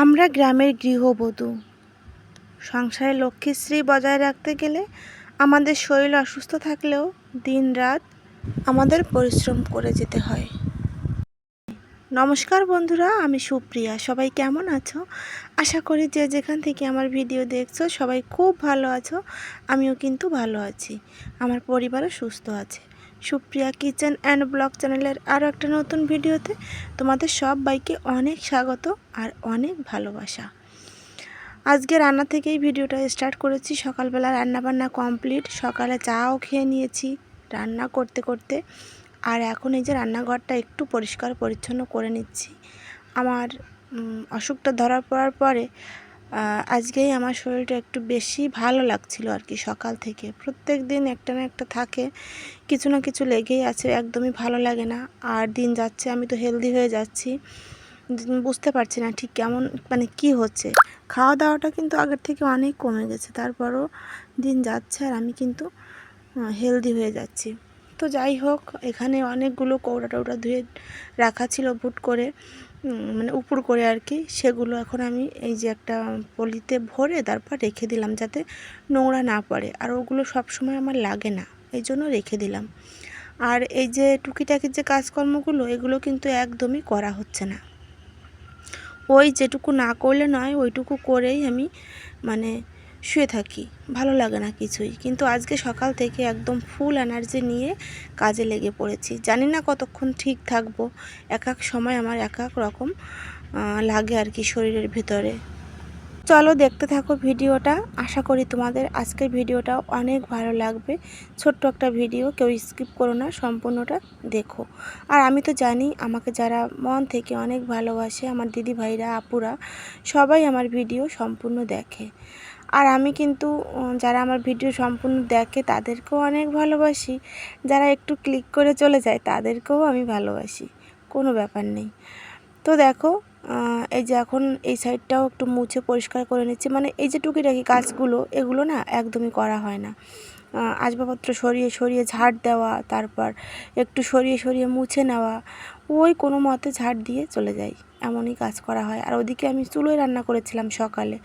আমরা গ্রামের গৃহবধূ সংসারে লক্ষ্মীশ্রী বজায় রাখতে গেলে আমাদের শরীর অসুস্থ থাকলেও দিনরাত আমাদের পরিশ্রম করে যেতে হয়। নমস্কার বন্ধুরা, আমি সুপ্রিয়া। সবাই কেমন আছো? আশা করি যে যেখান থেকে আমার ভিডিও দেখছো সবাই খুব ভালো আছো। আমিও কিন্তু ভালো আছি, আমার পরিবারও সুস্থ আছে। সুপ্রিয়া কিচেন অ্যান্ড ব্লগ চ্যানেলের আরও একটা নতুন ভিডিওতে তোমাদের সবাইকে অনেক স্বাগত আর অনেক ভালোবাসা। আজকে রান্না থেকেই ভিডিওটা স্টার্ট করেছি। সকালবেলা রান্নাবান্না কমপ্লিট, সকালে চাও খেয়ে নিয়েছি রান্না করতে করতে। আর এখন এই যে রান্নাঘরটা একটু পরিষ্কার পরিচ্ছন্ন করে নিচ্ছি। আমার অসুখটা ধরার পড়ার পরে আজকেই আমার শরীরটা একটু বেশি ভালো লাগছিল আর কি। সকাল থেকে প্রত্যেক দিন একটা না একটা থাকে, কিছু না কিছু লেগেই আছে, একদমই ভালো লাগে না। আর দিন যাচ্ছে, আমি তো হেলদি হয়ে যাচ্ছি, বুঝতে পারছি না ঠিক কেমন মানে কি হচ্ছে। খাওয়া দাওয়াটা কিন্তু আগের থেকে অনেক কমে গেছে, তারপরও দিন যাচ্ছে আর আমি কিন্তু হেলদি হয়ে যাচ্ছি। তো যাই হোক, এখানে অনেকগুলো কৌটা টৌটা ধুয়ে রাখা ছিল বুট করে, মানে উপর করে আর কি। সেগুলো এখন আমি এই যে একটা পলিতে ভরে তারপর রেখে দিলাম যাতে নোংরা না পড়ে। আর ওগুলো সবসময় আমার লাগে না, এই জন্য রেখে দিলাম। আর এই যে টুকিটাকির যে কাজকর্মগুলো, এগুলো কিন্তু একদমই করা হচ্ছে না। ওই যেটুকু না করলে নয় ওইটুকু করেই আমি মানে শুয়ে থাকি, ভালো লাগে না কিছুই। কিন্তু আজকে সকাল থেকে একদম ফুল এনার্জি নিয়ে কাজে লেগে পড়েছি। জানি না কতক্ষণ ঠিক থাকবো, এক এক সময় আমার এক এক রকম লাগে আর কি শরীরের ভেতরে। চলো দেখতে থাকো ভিডিওটা। আশা করি তোমাদের আজকের ভিডিওটা অনেক ভালো লাগবে। ছোট্ট একটা ভিডিও, কেউ স্কিপ করো না, সম্পূর্ণটা দেখো। আর আমি তো জানি আমাকে যারা মন থেকে অনেক ভালোবাসে, আমার দিদি ভাইরা আপুরা সবাই আমার ভিডিও সম্পূর্ণ দেখে। আর আমি কিন্তু যারা আমার ভিডিও সম্পূর্ণ দেখে তাদেরকেও অনেক ভালোবাসি, যারা একটু ক্লিক করে চলে যায় তাদেরকেও আমি ভালোবাসি, কোনো ব্যাপার নেই। তো দেখো, এই যে এখন এই সাইডটাও একটু মুছে পরিষ্কার করে নিচ্ছি। মানে এই যে টুকিটাকি কাজগুলো, এগুলো না একদমই করা হয় না। আসবাবপত্র সরিয়ে সরিয়ে ঝাড় দেওয়া, তারপর একটু সরিয়ে সরিয়ে মুছে নেওয়া, ওই কোনো মতে ঝাড় দিয়ে চলে যাই, এমনই কাজ করা হয়। আর ওদিকে আমি চুলোয় রান্না করেছিলাম সকালে,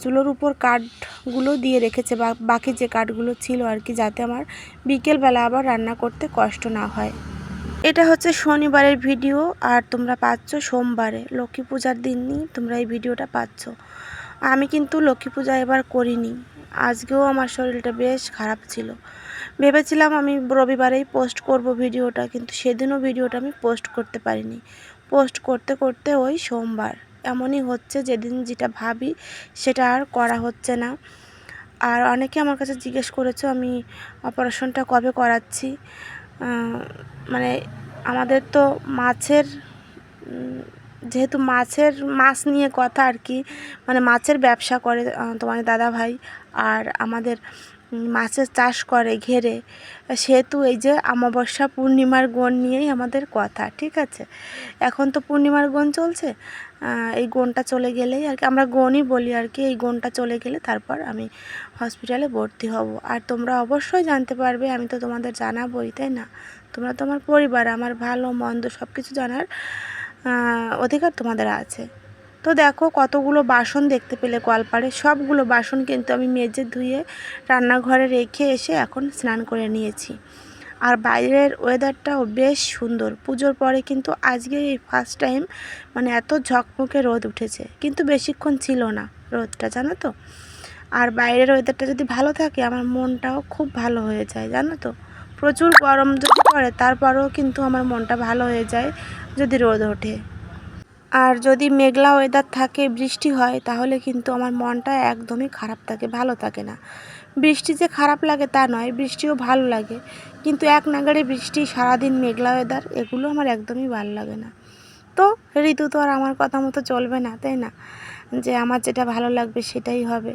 চুলোর উপর কাঠগুলো দিয়ে রেখেছে, বাকি যে কাঠগুলো ছিল আর কি, যাতে আমার বিকেলবেলা আবার রান্না করতে কষ্ট না হয়। এটা হচ্ছে শনিবারের ভিডিও, আর তোমরা পাচ্ছ সোমবারে, লক্ষ্মী পূজার দিনই তোমরা এই ভিডিওটা পাচ্ছ। আমি কিন্তু লক্ষ্মী পূজা এবার করিনি। আজকেও আমার শরীরটা বেশ খারাপ ছিল। ভেবেছিলাম আমি রবিবারেই পোস্ট করব ভিডিওটা, কিন্তু সেদিনও ভিডিওটা আমি পোস্ট করতে পারিনি। পোস্ট করতে করতে ওই সোমবার এমনই হচ্ছে, যেদিন যেটা ভাবি সেটা আর করা হচ্ছে না। আর অনেকে আমার কাছে জিজ্ঞেস করেছো আমি অপারেশনটা কবে করাচ্ছি। মানে আমাদের তো মাছের, যেহেতু মাছ নিয়ে কথা আর কি, মানে মাছের ব্যবসা করে তোমার দাদা ভাই, আর আমাদের মাছের চাষ করে ঘেরে, সেহেতু এই যে অমাবস্যা পূর্ণিমার গণ নিয়েই আমাদের কথা, ঠিক আছে। এখন তো পূর্ণিমার গণ চলছে, এই গণটা চলে গেলেই আর কি, আমরা গণই বলি আর কি, এই গণটা চলে গেলে তারপর আমি হসপিটালে ভর্তি হব। আর তোমরা অবশ্যই জানতে পারবে, আমি তো তোমাদের জানাবোই, তাই না? তোমরা তো আমার পরিবার, আমার ভালো মন্দ সব কিছু জানার অধিকার তোমাদের আছে। তো দেখো কতগুলো বাসন দেখতে পেলে কলপাড়ে, সবগুলো বাসন কিন্তু আমি মেজে ধুয়ে রান্নাঘরে রেখে এসে এখন স্নান করে নিয়েছি। আর বাইরের ওয়েদারটাও বেশ সুন্দর। পুজোর পরে কিন্তু আজকে এই ফার্স্ট টাইম মানে এত ঝকমকে রোদ উঠেছে, কিন্তু বেশিক্ষণ ছিল না রোদটা, জানো তো। আর বাইরের ওয়েদারটা যদি ভালো থাকে আমার মনটাও খুব ভালো হয়ে যায়, জানো তো। প্রচুর গরম যদি পড়ে তারপরেও কিন্তু আমার মনটা ভালো হয়ে যায় যদি রোদ ওঠে। আর যদি মেঘলা ওয়েদার থাকে, বৃষ্টি হয়, তাহলে কিন্তু আমার মনটা একদমই খারাপ থাকে, ভালো থাকে না। বৃষ্টি যে খারাপ লাগে তা নয়, বৃষ্টিও ভালো লাগে, কিন্তু এক নাগাড়ে বৃষ্টি, সারাদিন মেঘলা ওয়েদার, এগুলো আমার একদমই ভালো লাগে না। তো ঋতু তো আর আমার কথা মতো চলবে না, তাই না, যে আমার যেটা ভালো লাগবে সেটাই হবে।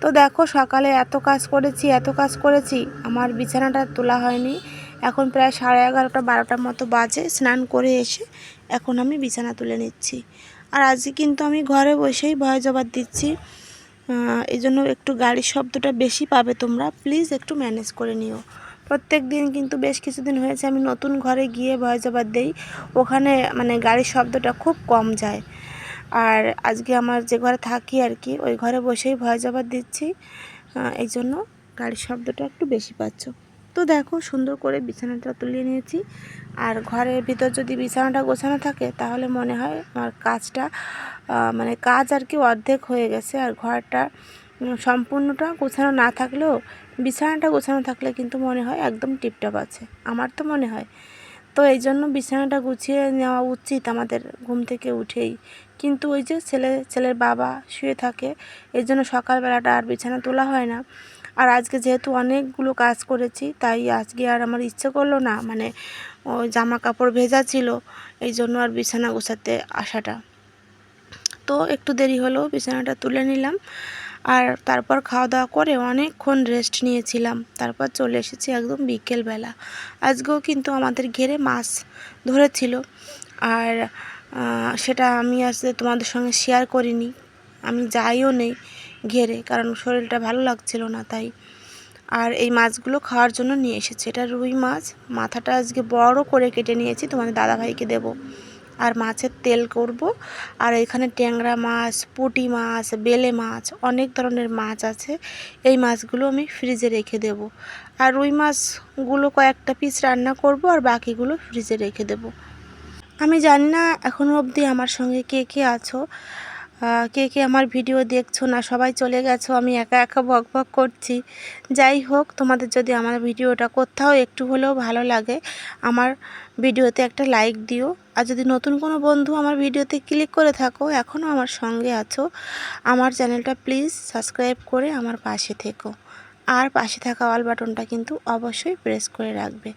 তো দেখো সকালে এত কাজ করেছি, আমার বিছানাটা তোলা হয়নি। এখন প্রায় 11:30 12টার মতো বাজে। স্নান করে এসে এখন আমি বিছানা তুলে নিচ্ছি। আর আজকে কিন্তু আমি ঘরে বসেই ভয়েস ওভার দিচ্ছি, এই জন্য একটু গাড়ির শব্দটা বেশি পাবে, তোমরা প্লিজ একটু ম্যানেজ করে নিও। প্রত্যেক দিন কিন্তু বেশ কিছুদিন হয়েছে আমি নতুন ঘরে গিয়ে ভয়েস ওভার দেই, ওখানে মানে গাড়ির শব্দটা খুব কম যায়। আর আজকে আমার যে ঘরে থাকি আর কি ওই ঘরে বসেই ভয়েস ওভার দিচ্ছি, এই জন্য গাড়ির শব্দটা একটু বেশি পাচ্ছ। তো দেখো সুন্দর করে বিছানাটা তুলে নিয়েছি। আর ঘরের ভিতর যদি বিছানাটা গোছানো থাকে তাহলে মনে হয় আমার কাজটা মানে কাজ আর কি অর্ধেক হয়ে গেছে। আর ঘরটা সম্পূর্ণটা গোছানো না থাকলেও বিছানাটা গোছানো থাকলে কিন্তু মনে হয় একদম টিপটপ আছে, আমার তো মনে হয়। তো এই জন্য বিছানাটা গুছিয়ে নেওয়া উচিত আমাদের ঘুম থেকে উঠেই। কিন্তু ওই যে ছেলের বাবা শুয়ে থাকে, এই জন্য সকালবেলাটা আর বিছানা তোলা হয় না। আর আজকে যেহেতু অনেকগুলো কাজ করেছি তাই আজকে আর আমার ইচ্ছে করলো না, মানে ওই জামা কাপড় ভেজা ছিল এই জন্য আর বিছানা গোছাতে আসাটা। তো একটু দেরি হলো, বিছানাটা তুলে নিলাম। আর তারপর খাওয়া দাওয়া করে অনেকক্ষণ রেস্ট নিয়েছিলাম। তারপর চলে এসেছি একদম বিকেলবেলা। আজকেও কিন্তু আমাদের ঘেরে মাছ ধরেছিল। আর সেটা আমি আজকে তোমাদের সঙ্গে শেয়ার করিনি, আমি যাইও নেই ঘেরে, কারণ শরীরটা ভালো লাগছিল না তাই। আর এই মাছগুলো খাওয়ার জন্য নিয়ে এসেছে। এটা রুই মাছ, মাথাটা আজকে বড় করে কেটে নিয়েছি, তোমাদের দাদাভাইকে দেবো। আর মাছের তেল করব। আর এখানে ট্যাংরা মাছ, পুঁটি মাছ, বেলে মাছ, অনেক ধরনের মাছ আছে। এই মাছগুলো আমি ফ্রিজে রেখে দেব। আর রুই মাছগুলো কয়েকটা পিস রান্না করব আর বাকিগুলো ফ্রিজে রেখে দেব। আমি জানি না এখনও অবধি আমার সঙ্গে কে কে আছো, কে কে আমার ভিডিও দেখছো না, সবাই চলে গেছো, আমি একা একা বক বক করছি। যাই হোক, তোমাদের যদি আমার ভিডিওটা কোথাও একটু হলেও ভালো লাগে আমার ভিডিওতে একটা লাইক দিও। আর যদি নতুন কোনো বন্ধু আমার ভিডিওতে ক্লিক করে থাকো, এখনও আমার সঙ্গে আছো, আমার চ্যানেলটা প্লিজ সাবস্ক্রাইব করে আমার পাশে থেকো। আর পাশে থাকা অল বাটনটা কিন্তু অবশ্যই প্রেস করে রাখবে,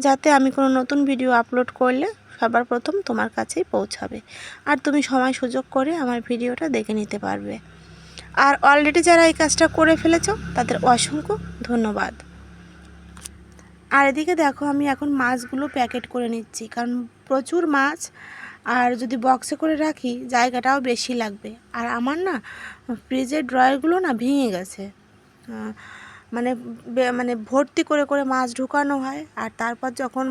যাতে আমি কোনো নতুন ভিডিও আপলোড করলে সবার প্রথম তোমার কাছেই পৌঁছাবে। আর তুমি সময় সুযোগ করে আমার ভিডিওটা দেখে নিতে পারবে। আর অলরেডি যারা এই কাজটা করে ফেলেছো তাদের অসংখ্য ধন্যবাদ। আর এদিকে দেখো আমি এখন মাছগুলো প্যাকেট করে নিচ্ছি, কারণ প্রচুর মাছ, আর যদি বক্সে করে রাখি জায়গাটাও বেশি লাগবে। আর আমার না ফ্রিজের ড্রয়ারগুলো না ভেঙে গেছে, মানে মানে ভর্তি করে করে মাছ ঢুকানো হয়। আর তারপর যখন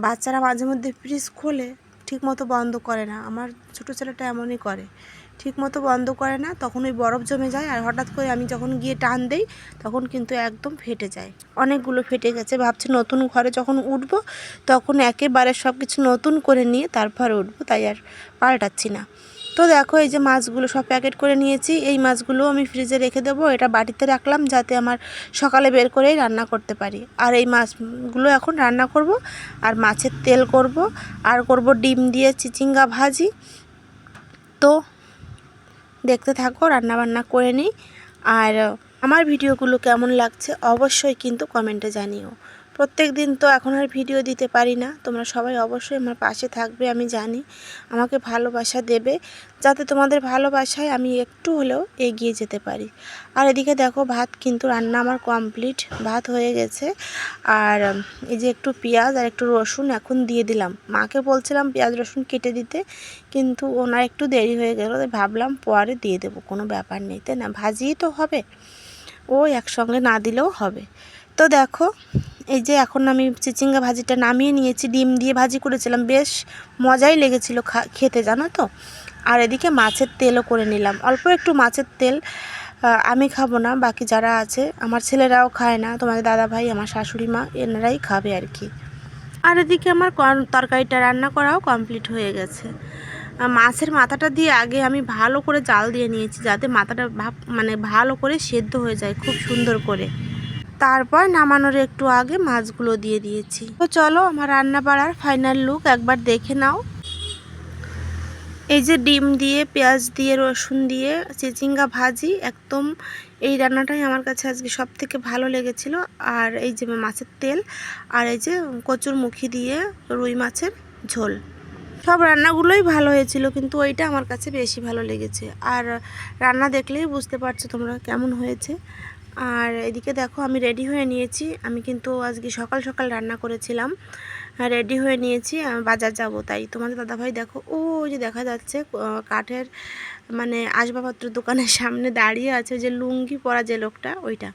বাচ্চারা মাঝে মধ্যে ফ্রিজ খোলে ঠিকমতো বন্ধ করে না, আমার ছোটো ছেলেটা এমনই করে, ঠিকমতো বন্ধ করে না, তখন ওই বরফ জমে যায়। আর হঠাৎ করে আমি যখন গিয়ে টান দেই তখন কিন্তু একদম ফেটে যায়, অনেকগুলো ফেটে গেছে। ভাবছি নতুন ঘরে যখন উঠবো তখন একেবারে সব কিছু নতুন করে নিয়ে তারপর উঠবো, তাই আর পাল্টাচ্ছি না। তো দেখো এই যে মাছগুলো সব প্যাকেট করে নিয়েছি, এই মাছগুলো আমি ফ্রিজে রেখে দেবো। এটা বাটিতে রাখলাম যাতে আমার সকালে বের করেই রান্না করতে পারি। আর এই মাছগুলো এখন রান্না করব, আর মাছের তেল করব, আর করব ডিম দিয়ে চিচিঙ্গা ভাজি। তো দেখতে থাকো, রান্নাবান্না করে নিই। আর আমার ভিডিওগুলো কেমন লাগছে অবশ্যই কিন্তু কমেন্টে জানিও। প্রত্যেক দিন তো এখন আর ভিডিও দিতে পারি না, তোমরা সবাই অবশ্যই আমার পাশে থাকবে, আমি জানি আমাকে ভালোবাসা দেবে, যাতে তোমাদের ভালোবাসায় আমি একটু হলেও এগিয়ে যেতে পারি। আর এদিকে দেখো ভাত কিন্তু রান্না আমার কমপ্লিট, ভাত হয়ে গেছে। আর এই যে একটু পেঁয়াজ আর একটু রসুন এখন দিয়ে দিলাম। মাকে বলছিলাম পেঁয়াজ রসুন কেটে দিতে, কিন্তু ওনার একটু দেরি হয়ে গেল, ভাবলাম পরে দিয়ে দেবো, কোনো ব্যাপার নেই, তাই না, ভাজিই তো হবে, ও একসঙ্গে না দিলেও হবে। তো দেখো এই যে এখন আমি চিচিঙ্গা ভাজিটা নামিয়ে নিয়েছি, ডিম দিয়ে ভাজি করেছিলাম, বেশ মজাই লেগেছিল খেতে, জানো তো। আর এদিকে মাছের তেলও করে নিলাম, অল্প একটু মাছের তেল, আমি খাবো না, বাকি যারা আছে আমার ছেলেরাও খায় না, তোমাদের দাদাভাই, আমার শাশুড়ি মা, এনারাই খাবে আর কি। আর এদিকে আমার তরকারিটা রান্না করাও কমপ্লিট হয়ে গেছে। মাছের মাথাটা দিয়ে আগে আমি ভালো করে জাল দিয়ে নিয়েছি, যাতে মাথাটা মানে ভালো করে সেদ্ধ হয়ে যায় খুব সুন্দর করে। তারপর নামানোর একটু আগে মাছগুলো দিয়ে দিয়েছি। তো চলো আমার রান্না বাড়ার ফাইনাল লুক একবার দেখে নাও। এই যে ডিম দিয়ে, পেঁয়াজ দিয়ে, রসুন দিয়ে চিচিঙ্গা ভাজি, একদম এই রান্নাটাই আমার কাছে আজকে সব থেকে ভালো লেগেছিল। আর এই যে মাছের তেল, আর এই যে কচুরমুখী দিয়ে রুই মাছের ঝোল, সব রান্নাগুলোই ভালো হয়েছিল, কিন্তু ওইটা আমার কাছে বেশি ভালো লেগেছে। আর রান্না দেখলেই বুঝতে পারছো তোমরা কেমন হয়েছে। আর এদিকে দেখো আমি রেডি হয়ে নিয়েছি, আমি কিন্তু আজকে সকাল সকাল রান্না করেছিলাম, রেডি হয়ে নিয়েছি, বাজার যাব। তাই তোমাদের দাদাভাই দেখো ওই যে দেখা যাচ্ছে কাঠের মানে আসবাবপত্র দোকানের সামনে দাঁড়িয়ে আছে, যে লুঙ্গি পরা যে লোকটা, ওইটা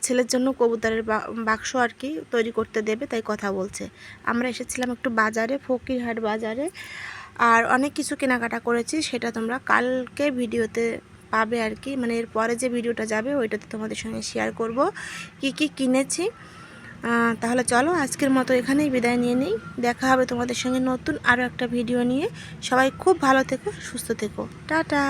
ছেলের জন্য কবুতরের বাক্স আর কি তৈরি করতে দেবে, তাই কথা বলছে। আমরা এসেছিলাম একটু বাজারে, ফকিরহাট বাজারে। আর অনেক কিছু কেনাকাটা করেছি, সেটা তোমরা কালকে ভিডিওতে পাবে আর কি, মানে এর পরে যে ভিডিওটা যাবে ওইটাতে তোমাদের সঙ্গে শেয়ার করব কি কি কিনেছি। তাহলে চলো আজকের মতো এখানেই বিদায় নিয়ে নিই। দেখা হবে তোমাদের সঙ্গে নতুন আরও একটা ভিডিও নিয়ে। সবাই খুব ভালো থেকো, সুস্থ থেকো, টাটা।